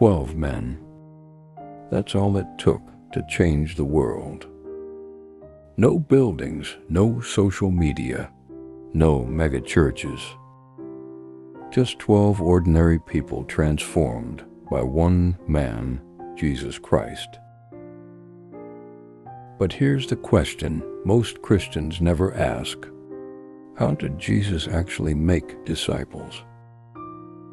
12 men. That's all it took to change the world. No buildings, no social media, no megachurches. Just 12 ordinary people transformed by one man, Jesus Christ. But here's the question most Christians never ask. How did Jesus actually make disciples?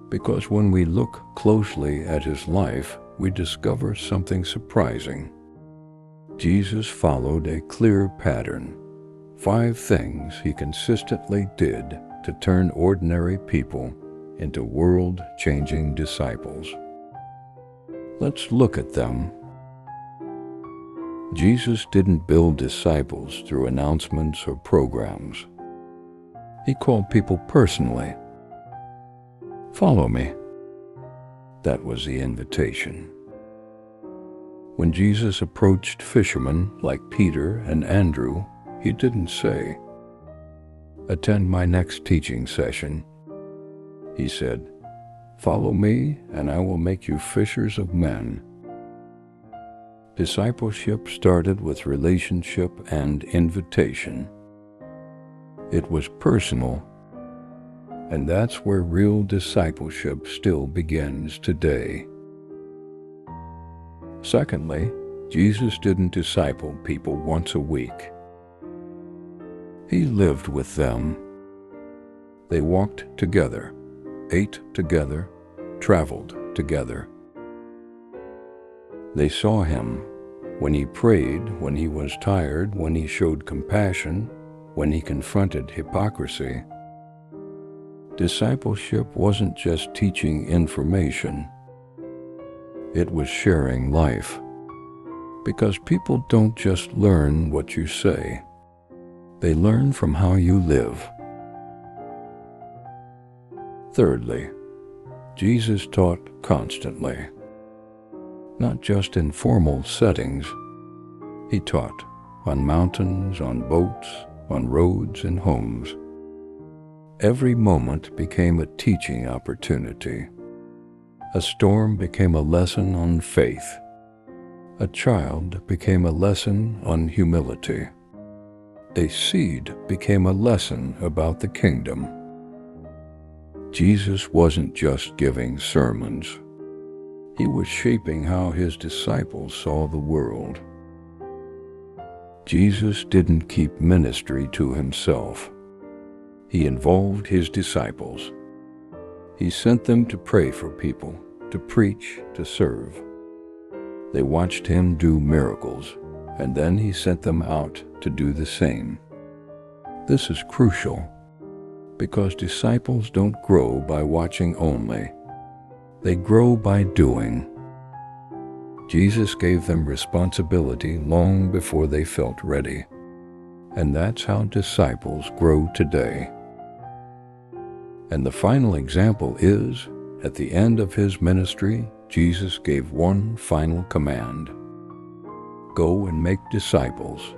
Because when we look closely at his life, we discover something surprising. Jesus followed a clear pattern. 5 things he consistently did to turn ordinary people into world-changing disciples. Let's look at them. Jesus didn't build disciples through announcements or programs. He called people personally. Follow me. That was the invitation. When Jesus approached fishermen like Peter and Andrew, he didn't say, "Attend my next teaching session." He said, "Follow me, and I will make you fishers of men." Discipleship started with relationship and invitation. It was personal, and that's where real discipleship still begins today. Secondly, Jesus didn't disciple people once a week. He lived with them. They walked together, ate together, traveled together. They saw him when he prayed, when he was tired, when he showed compassion, when he confronted hypocrisy. Discipleship wasn't just teaching information. It was sharing life. Because people don't just learn what you say. They learn from how you live. Thirdly, Jesus taught constantly. Not just in formal settings. He taught on mountains, on boats, on roads and homes. Every moment became a teaching opportunity. A storm became a lesson on faith. A child became a lesson on humility. A seed became a lesson about the kingdom. Jesus wasn't just giving sermons. He was shaping how his disciples saw the world. Jesus didn't keep ministry to himself. He involved his disciples. He sent them to pray for people, to preach, to serve. They watched him do miracles, and then he sent them out to do the same. This is crucial, because disciples don't grow by watching only. They grow by doing. Jesus gave them responsibility long before they felt ready. And that's how disciples grow today. And the final example is, at the end of his ministry, Jesus gave one final command. Go and make disciples.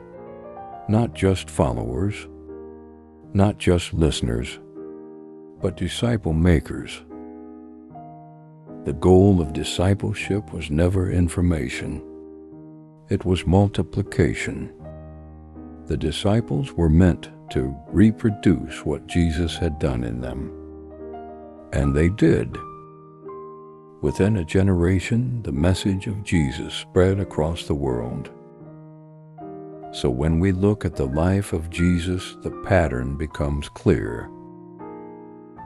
Not just followers, not just listeners, but disciple makers. The goal of discipleship was never information. It was multiplication. The disciples were meant to reproduce what Jesus had done in them. And they did. Within a generation, the message of Jesus spread across the world. So when we look at the life of Jesus, the pattern becomes clear.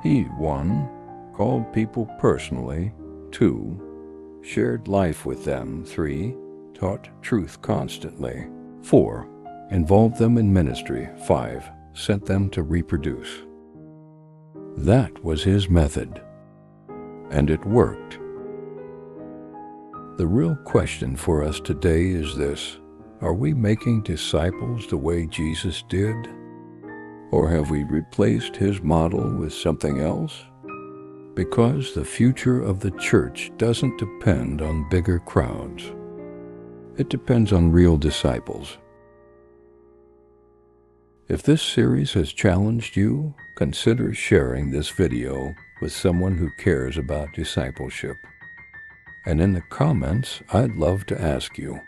He, 1, called people personally. 2, shared life with them. 3, taught truth constantly. 4, involved them in ministry. 5, sent them to reproduce. That was his method, and it worked. The real question for us today is this: are we making disciples the way Jesus did? Or have we replaced his model with something else? Because the future of the church doesn't depend on bigger crowds. It depends on real disciples. If this series has challenged you, consider sharing this video with someone who cares about discipleship. And in the comments, I'd love to ask you,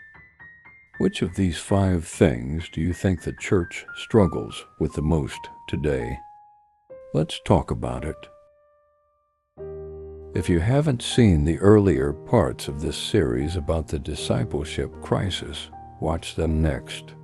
which of these 5 things do you think the church struggles with the most today? Let's talk about it. If you haven't seen the earlier parts of this series about the discipleship crisis, watch them next.